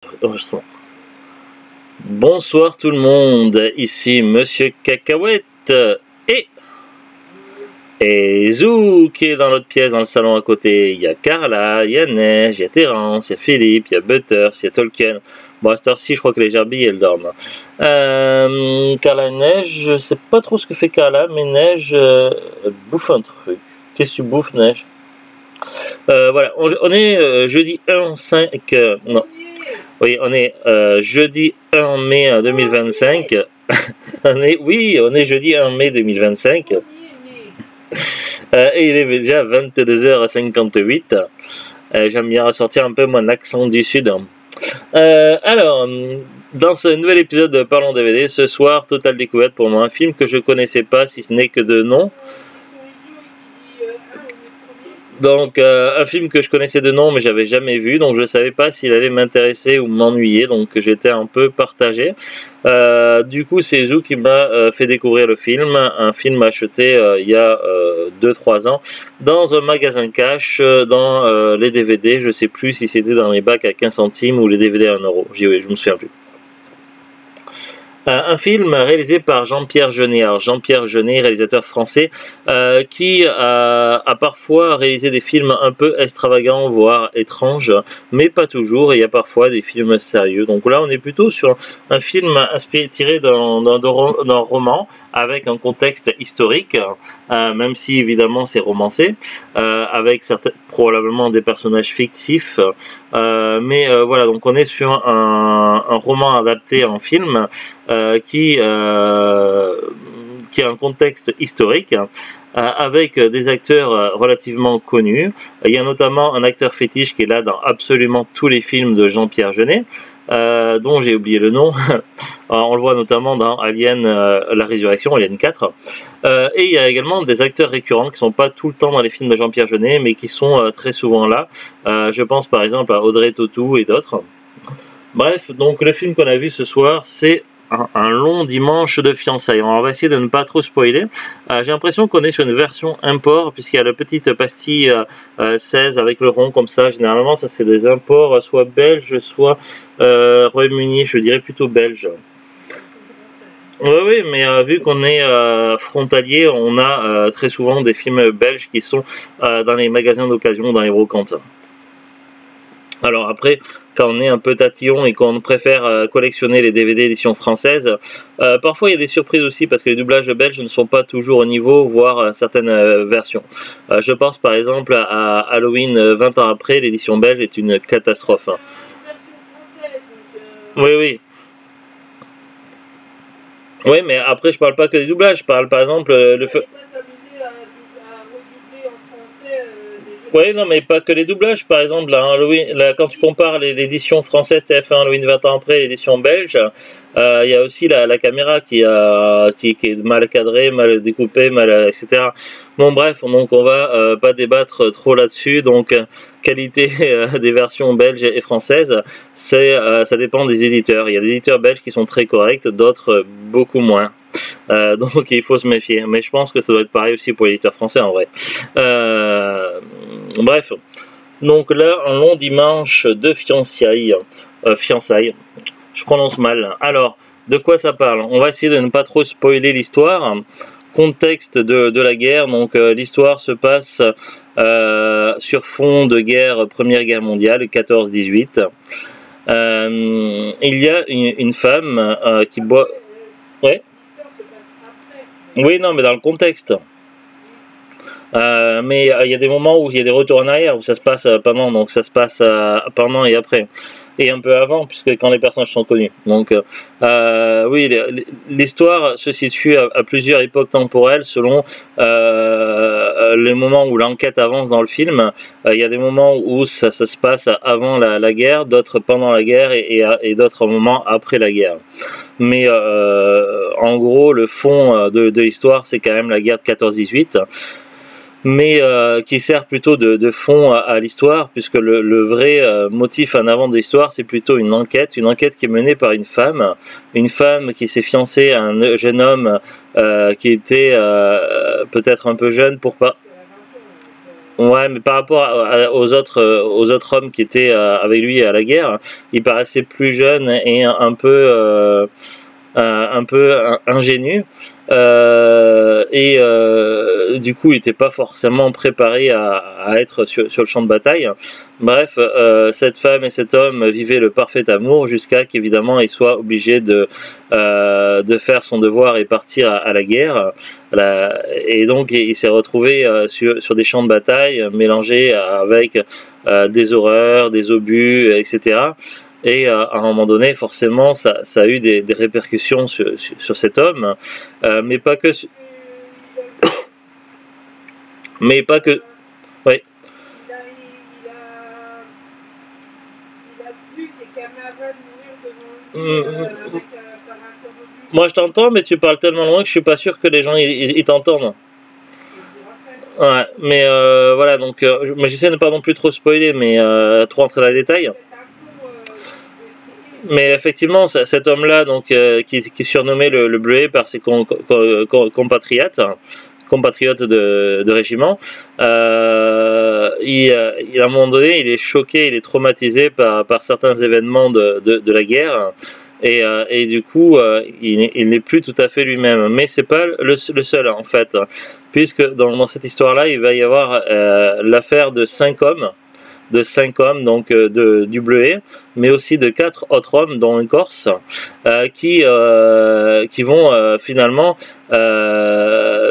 Enregistrement. Bonsoir tout le monde, ici Monsieur Cacahuète et Zou qui est dans l'autre pièce dans le salon à côté. Il y a Carla, il y a Neige, il y a Terence, il y a Philippe, il y a Butters, il y a Tolkien. Bon, à cette heure-ci, je crois que les gerbilles, elles dorment. Carla et Neige, je sais pas trop ce que fait Carla, mais Neige elle bouffe un truc. Qu'est-ce que tu bouffes, Neige? Voilà, on est jeudi 1-5... non. Oui, on est jeudi 1 mai 2025. on est jeudi 1 mai 2025. Et il est déjà 22h58. J'aime bien ressortir un peu mon accent du sud. Alors, dans ce nouvel épisode de Parlons DVD, ce soir, totale découverte pour moi, un film que je connaissais pas, si ce n'est que de nom. Donc un film que je connaissais de nom mais j'avais jamais vu, donc je savais pas s'il allait m'intéresser ou m'ennuyer, donc j'étais un peu partagé. Du coup c'est Zou qui m'a fait découvrir le film, un film acheté il y a 2-3 ans dans un magasin cash dans les DVD, je sais plus si c'était dans les bacs à 15 centimes ou les DVD à 1 euro, je me souviens plus. Un film réalisé par Jean-Pierre Jeunet. Alors Jean-Pierre Jeunet, réalisateur français, qui a parfois réalisé des films un peu extravagants, voire étranges, mais pas toujours, et il y a parfois des films sérieux. Donc là, on est plutôt sur un film tiré d'un roman, avec un contexte historique, même si évidemment c'est romancé, avec probablement des personnages fictifs, mais voilà, donc on est sur un roman adapté en film, qui a un contexte historique, avec des acteurs relativement connus. Il y a notamment un acteur fétiche qui est là dans absolument tous les films de Jean-Pierre Jeunet, dont j'ai oublié le nom. On le voit notamment dans Alien, la Résurrection, Alien 4. Et il y a également des acteurs récurrents qui ne sont pas tout le temps dans les films de Jean-Pierre Jeunet, mais qui sont très souvent là. Je pense par exemple à Audrey Tautou et d'autres. Bref, donc le film qu'on a vu ce soir, c'est un long dimanche de fiançailles. On va essayer de ne pas trop spoiler. J'ai l'impression qu'on est sur une version import, puisqu'il y a la petite pastille 16 avec le rond comme ça. Généralement, ça c'est des imports soit belges, soit Royaume-Uni. Je dirais plutôt belge. Oui, mais vu qu'on est frontalier, on a très souvent des films belges qui sont dans les magasins d'occasion, dans les brocantes. Alors après, quand on est un peu tatillon et qu'on préfère collectionner les DVD édition française, parfois il y a des surprises aussi parce que les doublages belges ne sont pas toujours au niveau, voire certaines versions. Je pense par exemple à Halloween 20 ans après, l'édition belge est une catastrophe. Oui. Oui, mais après je parle pas que des doublages, je parle par exemple le fait... Oui, non, mais pas que les doublages. Par exemple, là, Halloween, là, quand tu compares l'édition française TF1 Halloween 20 ans après l'édition belge, il y a aussi la caméra qui est mal cadrée, mal découpée, etc. Bon, bref, donc on va pas débattre trop là-dessus. Donc, qualité des versions belges et françaises, ça dépend des éditeurs. Il y a des éditeurs belges qui sont très corrects, d'autres beaucoup moins. Donc il faut se méfier, mais je pense que ça doit être pareil aussi pour les éditeurs français en vrai. Bref, donc là un long dimanche de fiançailles, je prononce mal. Alors, de quoi ça parle? On va essayer de ne pas trop spoiler l'histoire. Contexte de la guerre, donc l'histoire se passe sur fond de guerre, Première Guerre mondiale, 14-18. Il y a une femme qui boit... Ouais. Oui, non, mais dans le contexte. Mais il y a des moments où il y a des retours en arrière, où ça se passe pendant, donc ça se passe pendant et après. Et un peu avant, puisque quand les personnages sont connus. Donc, oui, l'histoire se situe à plusieurs époques temporelles selon les moments où l'enquête avance dans le film. Il y a des moments où ça se passe avant la guerre, d'autres pendant la guerre et d'autres moments après la guerre. Mais en gros, le fond de l'histoire, c'est quand même la guerre de 14-18. Mais qui sert plutôt de fond à l'histoire, puisque le vrai motif en avant de l'histoire, c'est plutôt une enquête qui est menée par une femme qui s'est fiancée à un jeune homme qui était peut-être un peu jeune pour pas... Ouais, mais par rapport aux autres hommes qui étaient avec lui à la guerre, il paraissait plus jeune et un peu ingénu. Du coup, il n'était pas forcément préparé à être sur le champ de bataille. Bref, cette femme et cet homme vivaient le parfait amour jusqu'à qu'évidemment il soit obligé de faire son devoir et partir à la guerre. Et donc il s'est retrouvé sur des champs de bataille mélangés avec des horreurs, des obus, etc. Et à un moment donné, forcément, ça a eu des répercussions sur cet homme, mais pas que, mais pas que, oui. Moi, je t'entends, mais tu parles tellement loin que je suis pas sûr que les gens ils t'entendent. Ouais, mais voilà, donc j'essaie de ne pas non plus trop spoiler, mais trop entrer dans les détails. Mais effectivement, cet homme-là, donc qui surnommait le Bleuet par ses compatriotes de régiment, à un moment donné, il est choqué, il est traumatisé par certains événements de la guerre. Et du coup, il n'est plus tout à fait lui-même. Mais c'est pas le seul en fait, puisque dans cette histoire-là, il va y avoir l'affaire de 5 hommes, donc du Bleuet, mais aussi de 4 autres hommes, dont un Corse, qui vont finalement,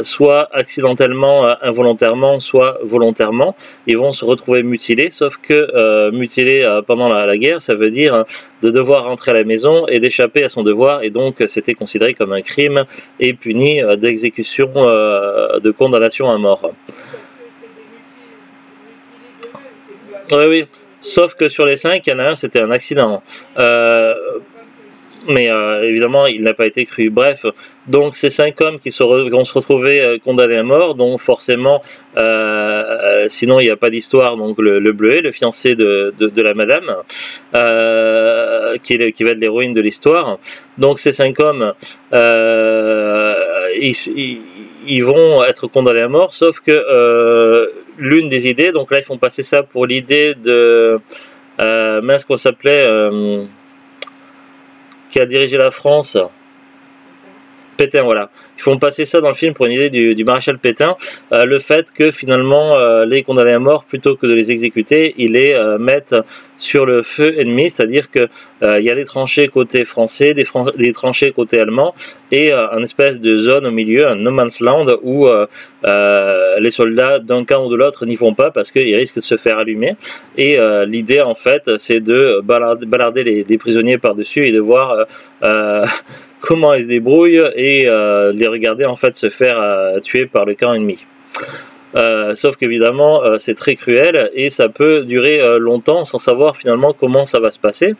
soit accidentellement, involontairement, soit volontairement, ils vont se retrouver mutilés, sauf que mutilés pendant la guerre, ça veut dire de devoir rentrer à la maison et d'échapper à son devoir, et donc c'était considéré comme un crime et puni d'exécution, de condamnation à mort. Oui, oui. Sauf que sur les 5, il y en a un, c'était un accident. Mais évidemment, il n'a pas été cru. Bref, donc ces 5 hommes qui vont se retrouver condamnés à mort, donc forcément, sinon il n'y a pas d'histoire, donc le Bleuet, le fiancé de la madame, qui va être l'héroïne de l'histoire. Donc ces 5 hommes, ils vont être condamnés à mort, sauf que l'une des idées, donc là ils font passer ça pour l'idée de mince qu'on s'appelait qui a dirigé la France, Pétain, voilà. Ils font passer ça dans le film pour une idée du maréchal Pétain, le fait que finalement les condamnés à mort, plutôt que de les exécuter, ils les mettent sur le feu ennemi, c'est-à-dire que il y a des tranchées côté français, des tranchées côté allemand, et une espèce de zone au milieu, un no man's land, où les soldats d'un camp ou de l'autre n'y vont pas parce qu'ils risquent de se faire allumer. Et l'idée en fait, c'est de balarder les prisonniers par-dessus et de voir comment ils se débrouillent et les regarder en fait se faire tuer par le camp ennemi. Sauf qu'évidemment c'est très cruel et ça peut durer longtemps sans savoir finalement comment ça va se passer.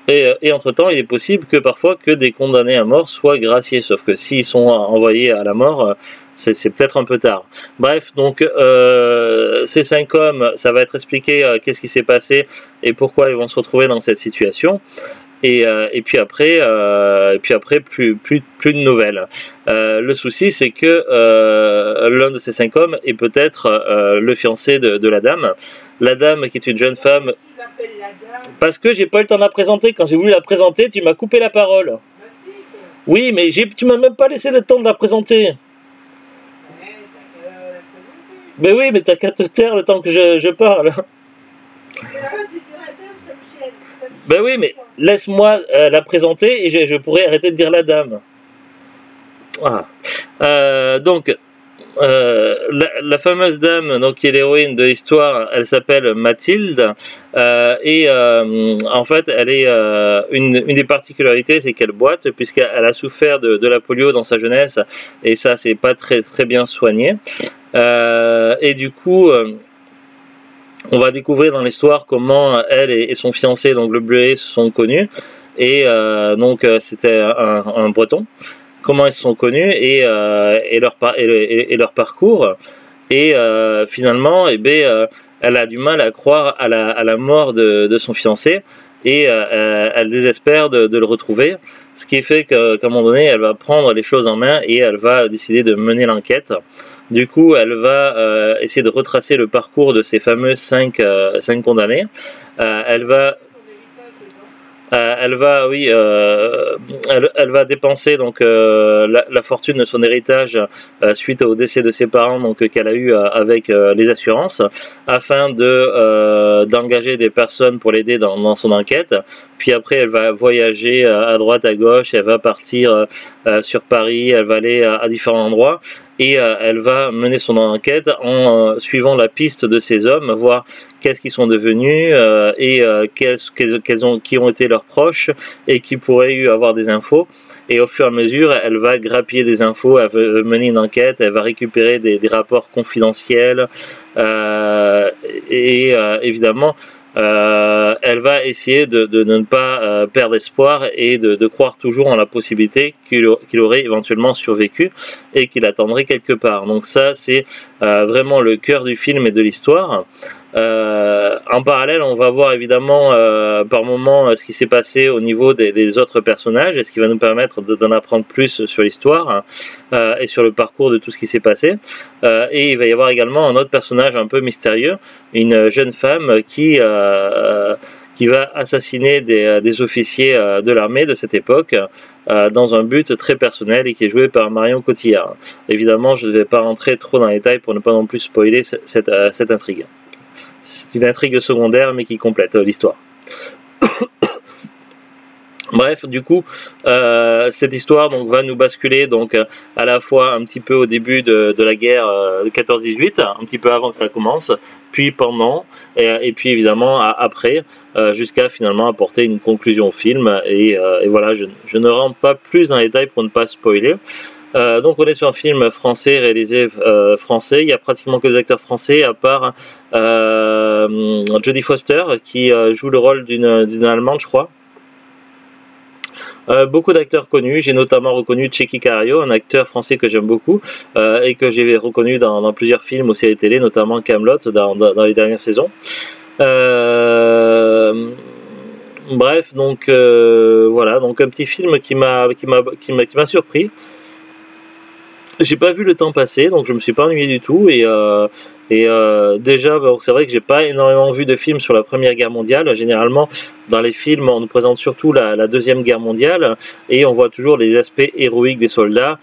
Et entre-temps, il est possible que parfois que des condamnés à mort soient graciés, sauf que s'ils sont envoyés à la mort, c'est peut-être un peu tard. Bref, donc ces 5 hommes, ça va être expliqué qu'est-ce qui s'est passé et pourquoi ils vont se retrouver dans cette situation. Et puis après, plus de nouvelles. Le souci, c'est que l'un de ces 5 hommes est peut-être le fiancé de la dame. La dame, qui est une jeune femme. Parce que j'ai pas eu le temps de la présenter. Quand j'ai voulu la présenter, tu m'as coupé la parole. Oui, mais tu m'as même pas laissé le temps de la présenter. Mais oui, mais t'as qu'à te taire le temps que je parle. Ben oui, mais laisse-moi la présenter et je pourrai arrêter de dire la dame. Voilà. Donc, la fameuse dame, donc, qui est l'héroïne de l'histoire, elle s'appelle Mathilde. En fait, elle est une des particularités, c'est qu'elle boite, puisqu'elle a souffert de la polio dans sa jeunesse, et ça, c'est pas très, très bien soigné. Et du coup. On va découvrir dans l'histoire comment elle et son fiancé, donc le Bleuet, se sont connus. Et donc c'était un Breton. Comment ils se sont connus et leur parcours. Et finalement, elle a du mal à croire à la mort de son fiancé. Et elle désespère de le retrouver. Ce qui fait qu'à un moment donné, elle va prendre les choses en main et elle va décider de mener l'enquête. Du coup, elle va essayer de retracer le parcours de ces fameux 5 condamnés. Elle va elle va dépenser donc la fortune de son héritage suite au décès de ses parents, donc qu'elle a eu avec les assurances, afin d'engager des personnes pour l'aider dans son enquête. Puis après, elle va voyager à droite, à gauche, elle va partir sur Paris, elle va aller à différents endroits. Et elle va mener son enquête en suivant la piste de ces hommes, voir qu'est-ce qu'ils sont devenus qui ont été leurs proches et qui pourraient avoir des infos. Et au fur et à mesure, elle va grappiller des infos, elle va mener une enquête, elle va récupérer des rapports confidentiels évidemment, elle va essayer de ne pas perdre espoir et de croire toujours en la possibilité qu'il aurait éventuellement survécu et qu'il attendrait quelque part. Donc ça, c'est vraiment le cœur du film et de l'histoire. En parallèle, on va voir évidemment par moment ce qui s'est passé au niveau des autres personnages, et ce qui va nous permettre d'en apprendre plus sur l'histoire et sur le parcours de tout ce qui s'est passé. Et il va y avoir également un autre personnage un peu mystérieux, une jeune femme qui va assassiner des officiers de l'armée de cette époque dans un but très personnel et qui est joué par Marion Cotillard. Évidemment, je ne vais pas rentrer trop dans les détails pour ne pas non plus spoiler cette intrigue. C'est une intrigue secondaire mais qui complète l'histoire. Bref, du coup, cette histoire donc va nous basculer donc à la fois un petit peu au début de la guerre de 14-18, un petit peu avant que ça commence, puis pendant, et puis évidemment après, jusqu'à finalement apporter une conclusion au film. Et voilà, je ne rentre pas plus en détail pour ne pas spoiler. Donc on est sur un film français, réalisé français. Il y a pratiquement que des acteurs français, à part Jodie Foster qui joue le rôle d'une Allemande, je crois. Beaucoup d'acteurs connus, j'ai notamment reconnu Tchéky Karyo, un acteur français que j'aime beaucoup et que j'ai reconnu dans plusieurs films ou séries télé, notamment Kaamelott dans les dernières saisons. Bref, donc voilà, donc un petit film qui m'a surpris. J'ai pas vu le temps passer, donc je me suis pas ennuyé du tout. Déjà, bon, c'est vrai que j'ai pas énormément vu de films sur la Première Guerre mondiale. Généralement, dans les films, on nous présente surtout la Deuxième Guerre mondiale et on voit toujours les aspects héroïques des soldats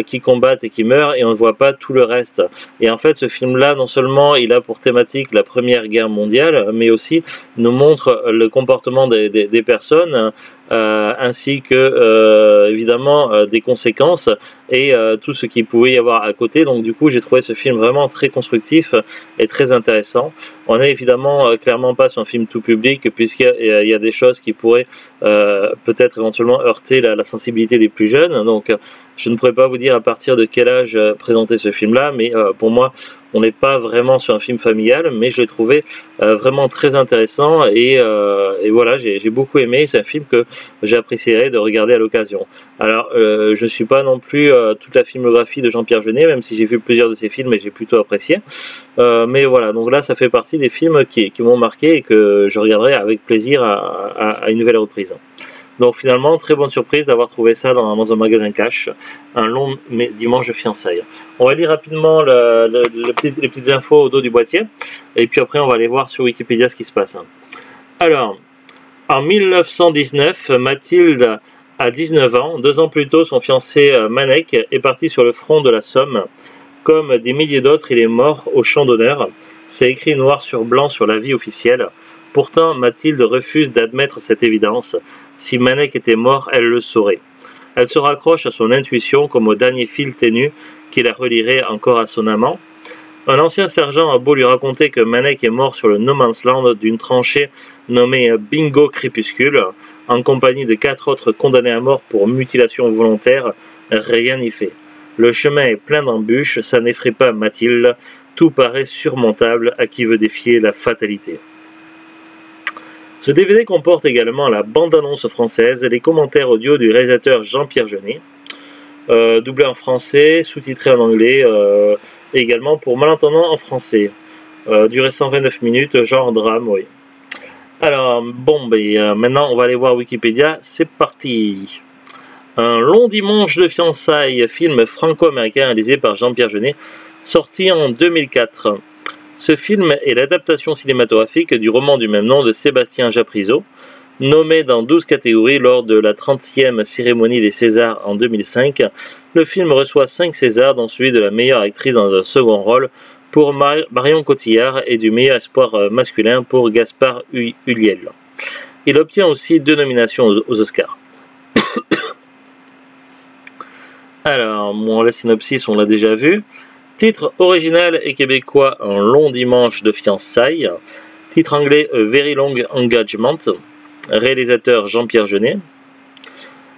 qui combattent et qui meurent, et on ne voit pas tout le reste. Et en fait, ce film-là, non seulement il a pour thématique la Première Guerre mondiale, mais aussi nous montre le comportement des personnes, ainsi que évidemment des conséquences et tout ce qu'il pouvait y avoir à côté. Donc du coup, j'ai trouvé ce film vraiment très constructif et très intéressant. On n'est évidemment clairement pas sur un film tout public, puisqu'il y a des choses qui pourraient peut-être éventuellement heurter la sensibilité des plus jeunes. Donc je ne pourrais pas vous dire à partir de quel âge présenter ce film-là, mais pour moi, on n'est pas vraiment sur un film familial, mais je l'ai trouvé vraiment très intéressant et voilà, j'ai beaucoup aimé. C'est un film que j'apprécierais de regarder à l'occasion. Alors, je ne suis pas non plus toute la filmographie de Jean-Pierre Jeunet, même si j'ai vu plusieurs de ses films et j'ai plutôt apprécié. Mais voilà, donc là, ça fait partie des films qui m'ont marqué et que je regarderai avec plaisir à une nouvelle reprise. Donc finalement, très bonne surprise d'avoir trouvé ça dans un magasin cash, un long dimanche de fiançailles. On va lire rapidement les petites infos au dos du boîtier, et puis après on va aller voir sur Wikipédia ce qui se passe. Alors, en 1919, Mathilde a 19 ans. 2 ans plus tôt, son fiancé Manek est parti sur le front de la Somme. Comme des milliers d'autres, il est mort au champ d'honneur. C'est écrit noir sur blanc sur l'avis officiel. Pourtant, Mathilde refuse d'admettre cette évidence. Si Manek était mort, elle le saurait. Elle se raccroche à son intuition comme au dernier fil ténu qui la relierait encore à son amant. Un ancien sergent a beau lui raconter que Manek est mort sur le No Man's Land d'une tranchée nommée Bingo Crépuscule, en compagnie de 4 autres condamnés à mort pour mutilation volontaire, rien n'y fait. Le chemin est plein d'embûches, ça n'effraie pas Mathilde, tout paraît surmontable à qui veut défier la fatalité. Ce DVD comporte également la bande-annonce française et les commentaires audio du réalisateur Jean-Pierre Jeunet, doublé en français, sous-titré en anglais, et également pour malentendants en français. Durée 129 minutes, genre drame, oui. Alors, bon, maintenant on va aller voir Wikipédia, c'est parti. Un long dimanche de fiançailles, film franco-américain réalisé par Jean-Pierre Jeunet. sorti en 2004. Ce film est l'adaptation cinématographique du roman du même nom de Sébastien Japrisot, nommé dans 12 catégories lors de la 30e cérémonie des Césars en 2005. Le film reçoit 5 Césars, dont celui de la meilleure actrice dans un second rôle pour Marion Cotillard et du meilleur espoir masculin pour Gaspard Ulliel. Il obtient aussi 2 nominations aux Oscars. Alors, la synopsis, on l'a déjà vu. Titre original et québécois, Un long dimanche de fiançailles. Titre anglais, A Very Long Engagement. Réalisateur Jean-Pierre Jeunet.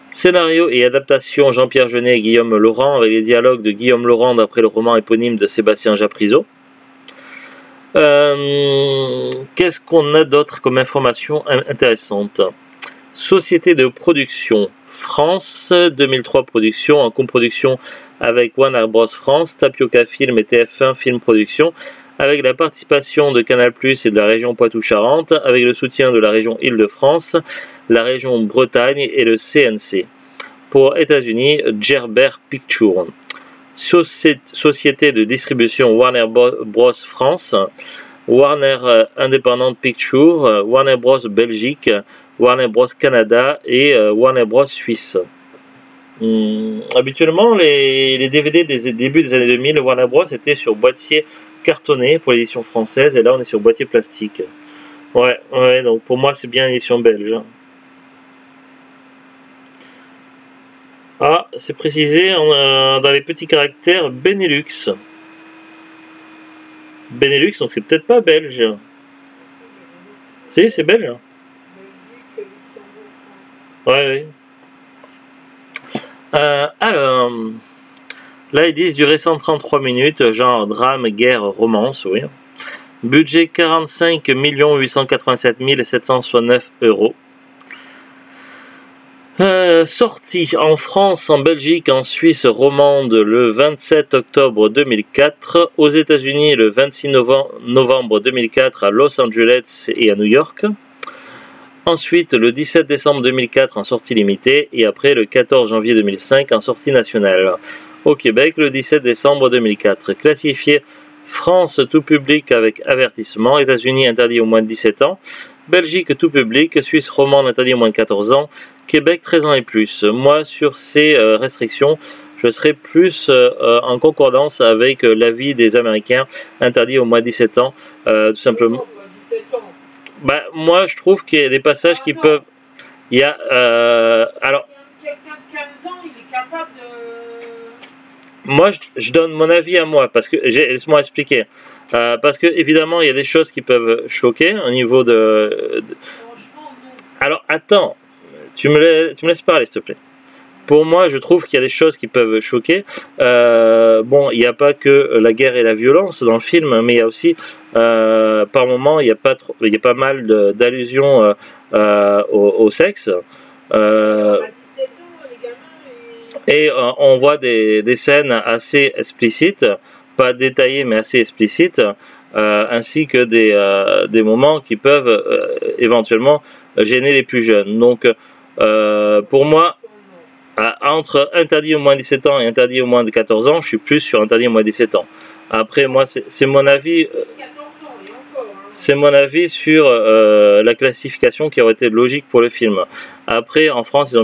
Scénario et adaptation Jean-Pierre Jeunet et Guillaume Laurent, avec les dialogues de Guillaume Laurent d'après le roman éponyme de Sébastien Japrisot. Qu'est-ce qu'on a d'autre comme information intéressante? Société de production France, 2003 production, en coproduction avec Warner Bros France, Tapioca Film et TF1 Film Production, avec la participation de Canal+ et de la région Poitou-Charentes, avec le soutien de la région Île-de-France, la région Bretagne et le CNC. Pour États-Unis, Gerber Pictures. Société de distribution Warner Bros France, Warner Independent Pictures, Warner Bros Belgique, Warner Bros Canada et Warner Bros Suisse. Habituellement, les DVD des débuts des années 2000, Warner Bros était sur boîtier cartonné pour l'édition française, et là on est sur boîtier plastique. Ouais, donc pour moi c'est bien l'édition belge. Ah, c'est précisé dans les petits caractères Benelux. Benelux, donc c'est peut-être pas belge. Si, c'est belge. Ouais. Alors, là ils disent durée 133 minutes, genre drame, guerre, romance, oui. Budget 45 887 769 €. Sortie en France, en Belgique, en Suisse romande le 27 octobre 2004, aux États-Unis le 26 novembre 2004 à Los Angeles et à New York. Ensuite, le 17 décembre 2004 en sortie limitée et après le 14 janvier 2005 en sortie nationale. Au Québec, le 17 décembre 2004. Classifié France tout public avec avertissement, États-Unis interdit au moins de 17 ans, Belgique tout public, Suisse romande interdit au moins de 14 ans, Québec 13 ans et plus. Moi, sur ces restrictions, je serai plus en concordance avec l'avis des Américains, interdit au moins de 17 ans, tout simplement. Bah, moi, je trouve qu'il y a des passages qui peuvent... Il y a... alors... Quelqu'un de 15 ans, il est capable de... Moi, je donne mon avis à moi, parce que... Laisse-moi expliquer. Parce que, évidemment, il y a des choses qui peuvent choquer au niveau de... Alors, attends. Tu me laisses parler, s'il te plaît. Pour moi, je trouve qu'il y a des choses qui peuvent choquer. Bon, il n'y a pas que la guerre et la violence dans le film, mais il y a aussi, par moments, il y a pas mal d'allusions au sexe. Et on voit des scènes assez explicites, pas détaillées, mais assez explicites, ainsi que des moments qui peuvent éventuellement gêner les plus jeunes. Donc, pour moi, entre interdit au moins de 17 ans et interdit au moins de 14 ans, je suis plus sur interdit au moins de 17 ans. Après, moi, c'est mon avis. C'est mon avis sur la classification qui aurait été logique pour le film. Après, en France,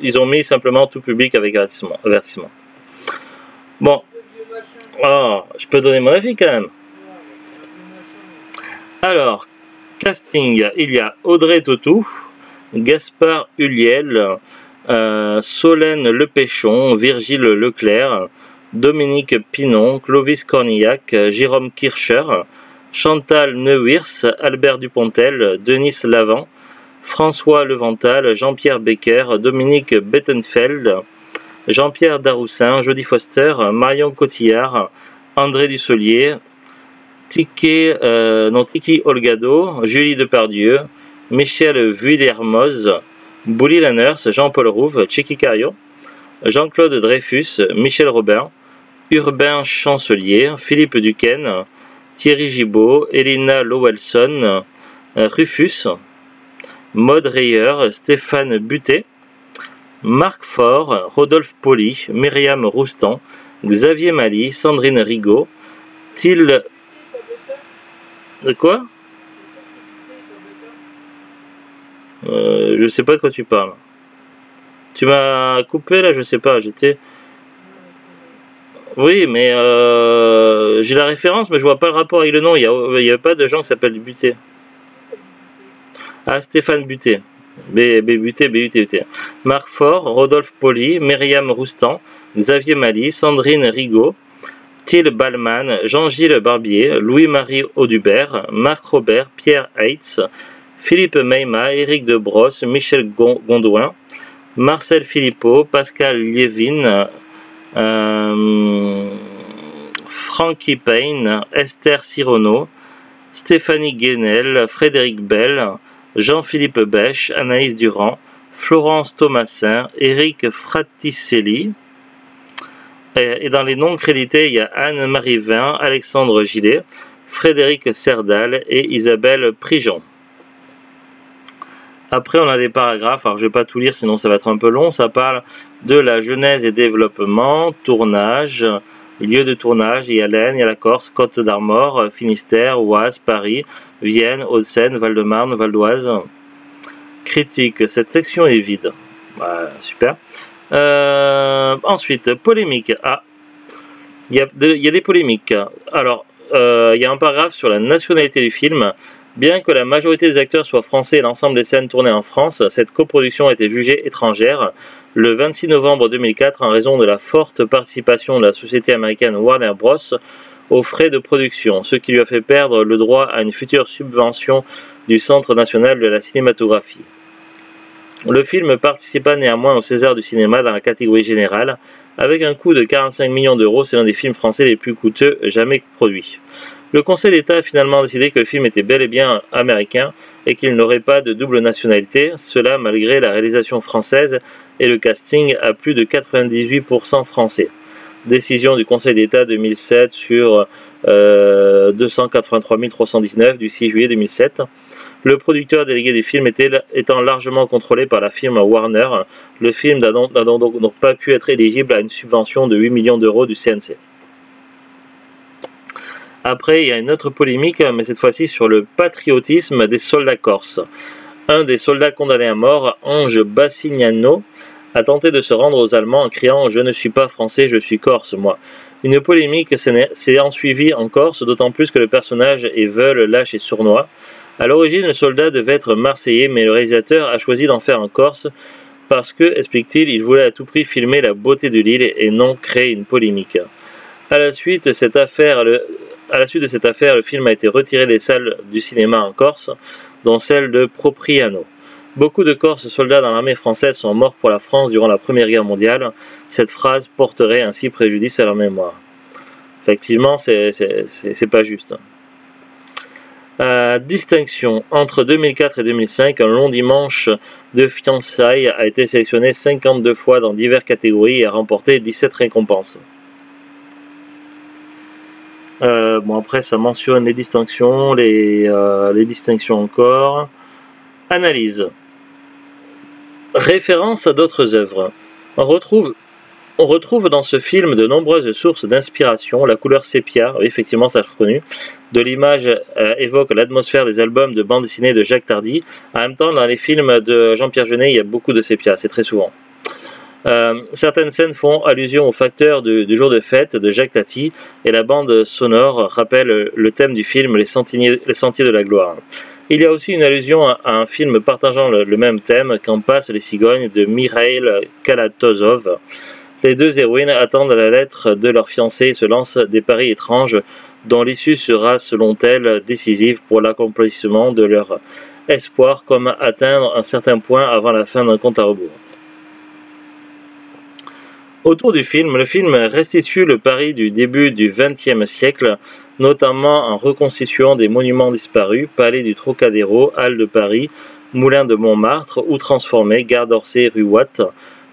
ils ont mis simplement tout public avec avertissement. Bon. Oh, je peux donner mon avis quand même. Alors, casting, il y a Audrey Tautou, Gaspard Ulliel, Solène Lepéchon, Virgile Leclerc, Dominique Pinon, Clovis Cornillac, Jérôme Kircher, Chantal Neuwirth, Albert Dupontel, Denis Lavant, François Levental, Jean-Pierre Becker, Dominique Bettenfeld, Jean-Pierre Daroussin, Jodie Foster, Marion Cotillard, André Dussolier, Tiki Olgado, Julie Depardieu, Michel Vuillermoz, Bouli Lanners, Jean-Paul Rouve, Tchéky Cario, Jean-Claude Dreyfus, Michel Robin, Urbain Chancelier, Philippe Duquesne, Thierry Gibaud, Elina Lowelson, Rufus, Maud Reyer, Stéphane Butet, Marc Faure, Rodolphe Poli, Myriam Roustan, Xavier Mali, Sandrine Rigaud, Til... De quoi? Je sais pas de quoi tu parles. Tu m'as coupé là, je sais pas, j'étais... Oui, mais j'ai la référence, mais je vois pas le rapport avec le nom. Il y a pas de gens qui s'appellent Buté. Ah, Stéphane Buté. Buté, B-U-T-E-T. Marc Faure, Rodolphe Poli, Myriam Roustan, Xavier Mali, Sandrine Rigaud, Till Ballman, Jean-Gilles Barbier, Louis-Marie Audubert, Marc Robert, Pierre Heitz, Philippe Meima, Éric Debrosse, Michel Gondouin, Marcel Philippot, Pascal Liévin, Frankie Payne, Esther Sirono, Stéphanie Guénel, Frédéric Bell, Jean-Philippe Bèche, Anaïs Durand, Florence Thomasin, Éric Fraticelli. Et dans les noms crédités, il y a Anne-Marie Vin, Alexandre Gillet, Frédéric Serdal et Isabelle Prigent. Après, on a des paragraphes, alors je ne vais pas tout lire, sinon ça va être un peu long. Ça parle de la genèse et développement, tournage, lieu de tournage, il y a l'Aisne, il y a la Corse, Côte d'Armor, Finistère, Oise, Paris, Vienne, Hauts-de-Seine, Val-de-Marne, Val-d'Oise. Critique, cette section est vide. Voilà, super. Ensuite, polémique. Ah, il y a des polémiques. Alors, il y a un paragraphe sur la nationalité du film. Bien que la majorité des acteurs soient français et l'ensemble des scènes tournées en France, cette coproduction a été jugée étrangère le 26 novembre 2004 en raison de la forte participation de la société américaine Warner Bros. Aux frais de production, ce qui lui a fait perdre le droit à une future subvention du Centre national de la cinématographie. Le film participa néanmoins au César du cinéma dans la catégorie générale. Avec un coût de 45 millions d'euros, c'est l'un des films français les plus coûteux jamais produits. Le Conseil d'État a finalement décidé que le film était bel et bien américain et qu'il n'aurait pas de double nationalité, cela malgré la réalisation française et le casting à plus de 98% français. Décision du Conseil d'État 2007 sur 283 319 du 6 juillet 2007. Le producteur délégué du film étant largement contrôlé par la firme Warner, le film n'a donc pas pu être éligible à une subvention de 8 millions d'euros du CNC. Après, il y a une autre polémique, mais cette fois-ci sur le patriotisme des soldats corses. Un des soldats condamnés à mort, Ange Bassignano, a tenté de se rendre aux Allemands en criant « Je ne suis pas français, je suis corse, moi ». Une polémique s'est ensuivie en Corse, d'autant plus que le personnage est veule, lâche et sournois. À l'origine, le soldat devait être marseillais, mais le réalisateur a choisi d'en faire un corse parce que, explique-t-il, il voulait à tout prix filmer la beauté de l'île et non créer une polémique. À la suite de cette affaire, le film a été retiré des salles du cinéma en Corse, dont celle de Propriano. Beaucoup de Corses soldats dans l'armée française sont morts pour la France durant la Première Guerre mondiale. Cette phrase porterait ainsi préjudice à leur mémoire. Effectivement, c'est pas juste. Distinction. Entre 2004 et 2005, un long dimanche de fiançailles a été sélectionné 52 fois dans diverses catégories et a remporté 17 récompenses. Bon, après, ça mentionne les distinctions, les distinctions encore. Analyse. Référence à d'autres œuvres. On retrouve dans ce film de nombreuses sources d'inspiration. La couleur sépia, oui, effectivement, ça je reconnu, de l'image évoque l'atmosphère des albums de bande dessinée de Jacques Tardy. En même temps, dans les films de Jean-Pierre Jeunet, il y a beaucoup de sépia, c'est très souvent. Certaines scènes font allusion au facteur du jour de fête de Jacques Tati et la bande sonore rappelle le thème du film Les Sentiers de la Gloire. Il y a aussi une allusion à un film partageant le même thème, Quand passent les cigognes de Mikhail Kalatozov. Les deux héroïnes attendent la lettre de leur fiancé et se lancent des paris étranges dont l'issue sera, selon elles, décisive pour l'accomplissement de leur espoir, comme atteindre un certain point avant la fin d'un compte à rebours. Autour du film, le film restitue le Paris du début du XXe siècle, notamment en reconstituant des monuments disparus, Palais du Trocadéro, Halles de Paris, Moulins de Montmartre ou transformés, Gare d'Orsay, rue Watt.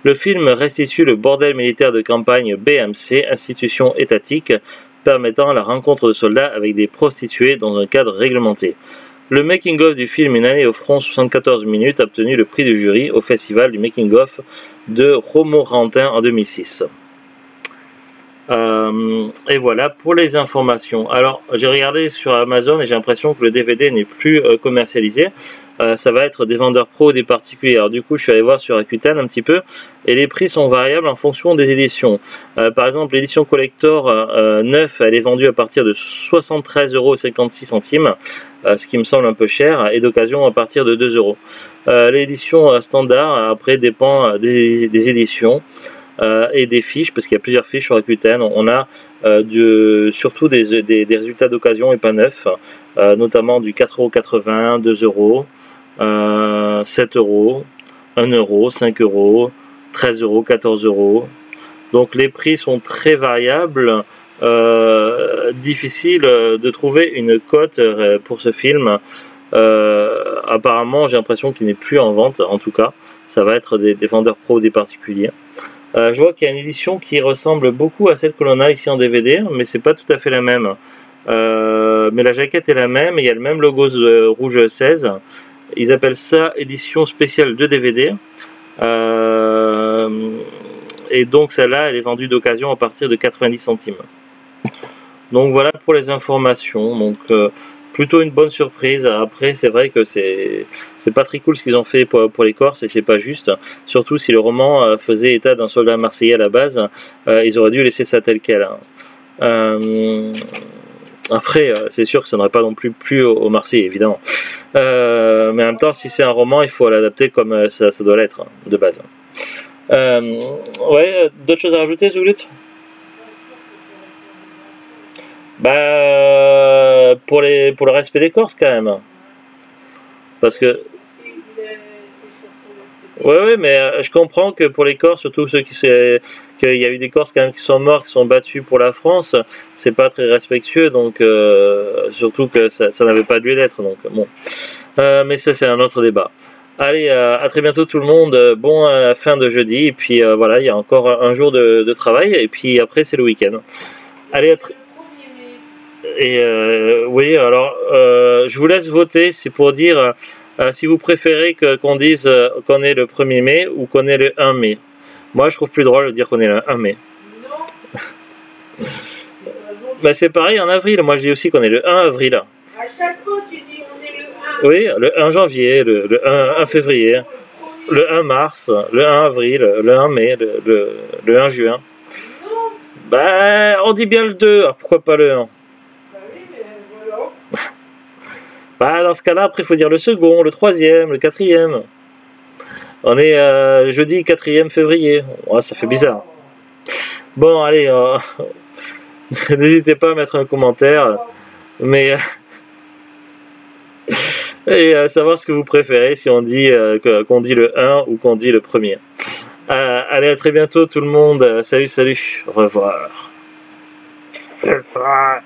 Le film restitue le bordel militaire de campagne BMC, institution étatique, permettant la rencontre de soldats avec des prostituées dans un cadre réglementé. Le making-of du film Une année au front 74 minutes a obtenu le prix du jury au festival du making-of de Romorantin en 2006. Et voilà pour les informations. Alors, j'ai regardé sur Amazon et j'ai l'impression que le DVD n'est plus commercialisé. Ça va être des vendeurs pros ou des particuliers. Alors du coup, je suis allé voir sur Rakuten un petit peu et les prix sont variables en fonction des éditions. Par exemple, l'édition collector 9, elle est vendue à partir de 73,56 €, ce qui me semble un peu cher, et d'occasion à partir de 2 €. L'édition standard, après, dépend des éditions. Et des fiches, parce qu'il y a plusieurs fiches sur Rakuten. On a surtout des résultats d'occasion et pas neufs, notamment du 4,80 €, 2 €, 7 €, 1 €, 5 €, 13 €, 14 €. Donc les prix sont très variables. Difficile de trouver une cote pour ce film. Apparemment, j'ai l'impression qu'il n'est plus en vente, en tout cas. Ça va être des vendeurs pros ou des particuliers. Je vois qu'il y a une édition qui ressemble beaucoup à celle que l'on a ici en DVD, mais c'est pas tout à fait la même. Mais la jaquette est la même, et il y a le même logo rouge 16. Ils appellent ça édition spéciale de DVD. Et donc celle-là, elle est vendue d'occasion à partir de 90 centimes. Donc voilà pour les informations. Donc plutôt une bonne surprise. Après, c'est vrai que c'est pas très cool ce qu'ils ont fait pour les Corses, et c'est pas juste. Surtout si le roman faisait état d'un soldat marseillais à la base, ils auraient dû laisser ça tel quel. Après, c'est sûr que ça n'aurait pas non plus plu aux Marseillais, évidemment. Mais en même temps, si c'est un roman, il faut l'adapter comme ça doit l'être, de base. Ouais, d'autres choses à rajouter, Zulut? Bah, pour le respect des Corses, quand même. Parce que, ouais, mais je comprends que pour les Corses, surtout ceux qu'il y a eu des Corses quand même qui sont morts, qui sont battus pour la France, c'est pas très respectueux, donc surtout que ça n'avait pas lieu d'être, donc bon. Mais ça, c'est un autre débat. Allez, à très bientôt tout le monde. Bon fin de jeudi, et puis voilà, il y a encore un jour de travail, et puis après c'est le week-end. Allez, oui, alors je vous laisse voter. C'est pour dire si vous préférez qu'on dise qu'on est le 1er mai ou qu'on est le 1 mai. Moi, je trouve plus drôle de dire qu'on est le 1 mai. Non. Bah, c'est pareil en avril. Moi, je dis aussi qu'on est le 1 avril. À chaque fois, tu dis on est le 1. Oui, le 1 janvier, le 1 février, le 1 mars, le 1 avril, le 1 mai, le 1 juin. Non. Bah, on dit bien le 2. Alors pourquoi pas le 1? Bah, dans ce cas-là, après, il faut dire le second, le troisième, le quatrième. On est jeudi 4e février. Ouais, ça fait bizarre. Bon, allez, n'hésitez pas à mettre un commentaire, mais et savoir ce que vous préférez, si on dit qu'on dit le 1 ou qu'on dit le 1er. Allez, à très bientôt tout le monde. Salut, au revoir. Au revoir.